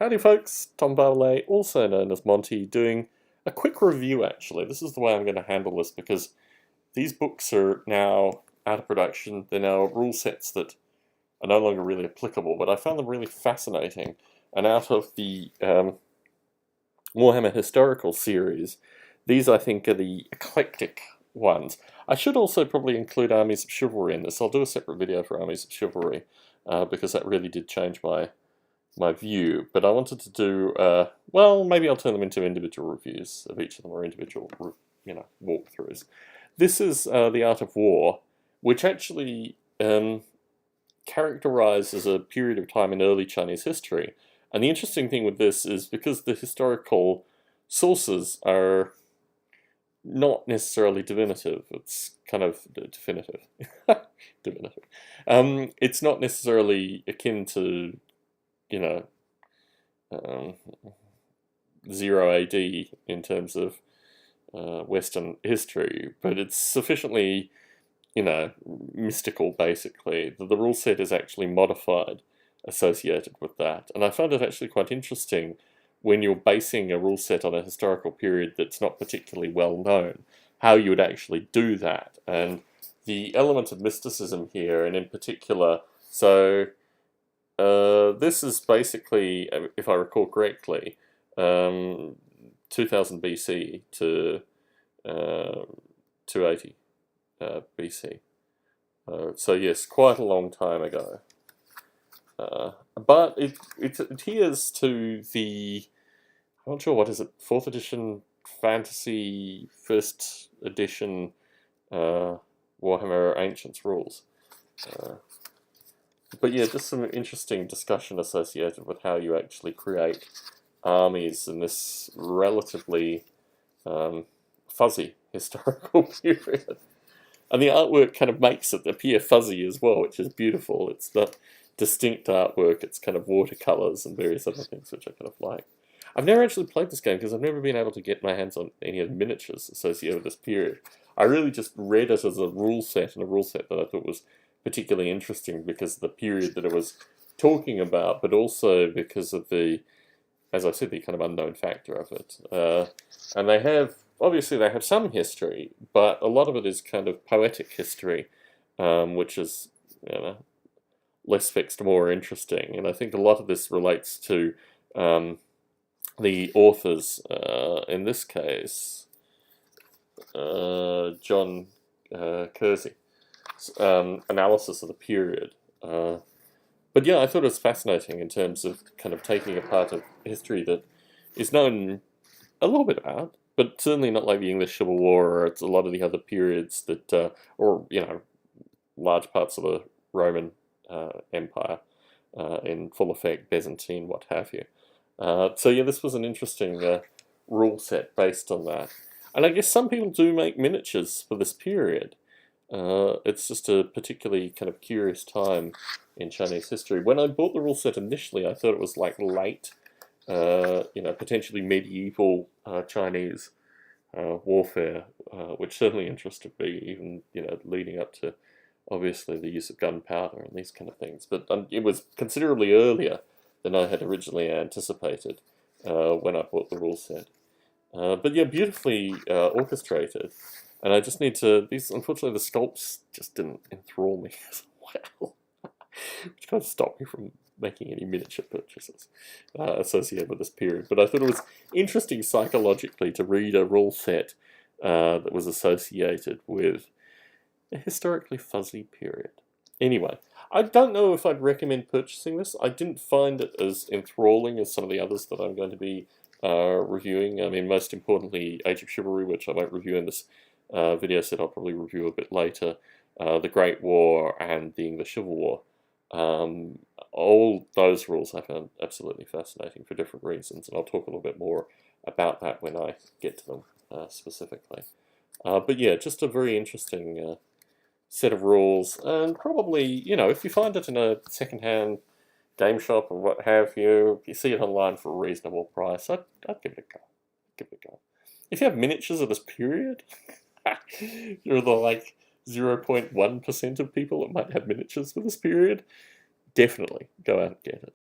Howdy folks, Tom Bartley, also known as Monty, doing a quick review actually. This is the way I'm going to handle this because these books are now out of production. They're now rule sets that are no longer really applicable, but I found them really fascinating. And out of the Warhammer historical series, these I think are the eclectic ones. I should also probably include Armies of Chivalry in this. I'll do a separate video for Armies of Chivalry because that really did change my view, but I wanted to do, well, maybe I'll turn them into individual reviews of each of them, or individual, walkthroughs. This is The Art of War, which actually characterizes a period of time in early Chinese history. And the interesting thing with this is because the historical sources are not necessarily divinative, it's kind of definitive. Divinative. It's not necessarily akin to 0 AD in terms of Western history, but it's sufficiently, mystical, basically, that the rule set is actually modified associated with that. And I found it actually quite interesting when you're basing a rule set on a historical period that's not particularly well known, how you would actually do that. And the element of mysticism here, and in particular, so this is basically, if I recall correctly, 2000 BC to 280 BC. So yes, quite a long time ago. But it adheres to the, I'm not sure, what is it, 4th edition fantasy, 1st edition Warhammer Ancients rules. But yeah, just some interesting discussion associated with how you actually create armies in this relatively fuzzy historical period. And the artwork kind of makes it appear fuzzy as well, which is beautiful. It's not distinct artwork, it's kind of watercolors and various other things which I kind of like. I've never actually played this game because I've never been able to get my hands on any of the miniatures associated with this period. I really just read it as a rule set, and a rule set that I thought was particularly interesting because of the period that it was talking about, but also because of the, as I said, the kind of unknown factor of it. And they have, obviously they have some history, but a lot of it is kind of poetic history, which is less fixed, more interesting. And I think a lot of this relates to the authors, in this case, John Kersey. Analysis of the period. But yeah, I thought it was fascinating in terms of kind of taking a part of history that is known a little bit about, but certainly not like the English Civil War or it's a lot of the other periods that, or, large parts of the Roman Empire in full effect, Byzantine, what have you. So yeah, this was an interesting rule set based on that. And I guess some people do make miniatures for this period. It's just a particularly kind of curious time in Chinese history. When I bought the rule set initially, I thought it was like late, potentially medieval Chinese warfare, which certainly interested me, even, leading up to, obviously, the use of gunpowder and these kind of things. But it was considerably earlier than I had originally anticipated when I bought the rule set. But yeah, beautifully orchestrated. And I just need to, unfortunately the sculpts just didn't enthrall me as well, which kind of stopped me from making any miniature purchases associated with this period. But I thought it was interesting psychologically to read a rule set that was associated with a historically fuzzy period. Anyway, I don't know if I'd recommend purchasing this. I didn't find it as enthralling as some of the others that I'm going to be reviewing. I mean, most importantly, Age of Chivalry, which I won't review in this video set, I'll probably review a bit later, the Great War and the English Civil War. All those rules I found absolutely fascinating for different reasons, and I'll talk a little bit more about that when I get to them specifically. But yeah, just a very interesting set of rules, and probably, if you find it in a second-hand game shop or what have you, if you see it online for a reasonable price, I'd give it a go. Give it a go. If you have miniatures of this period, you're the like 0.1% of people that might have miniatures for this period, definitely go out and get it.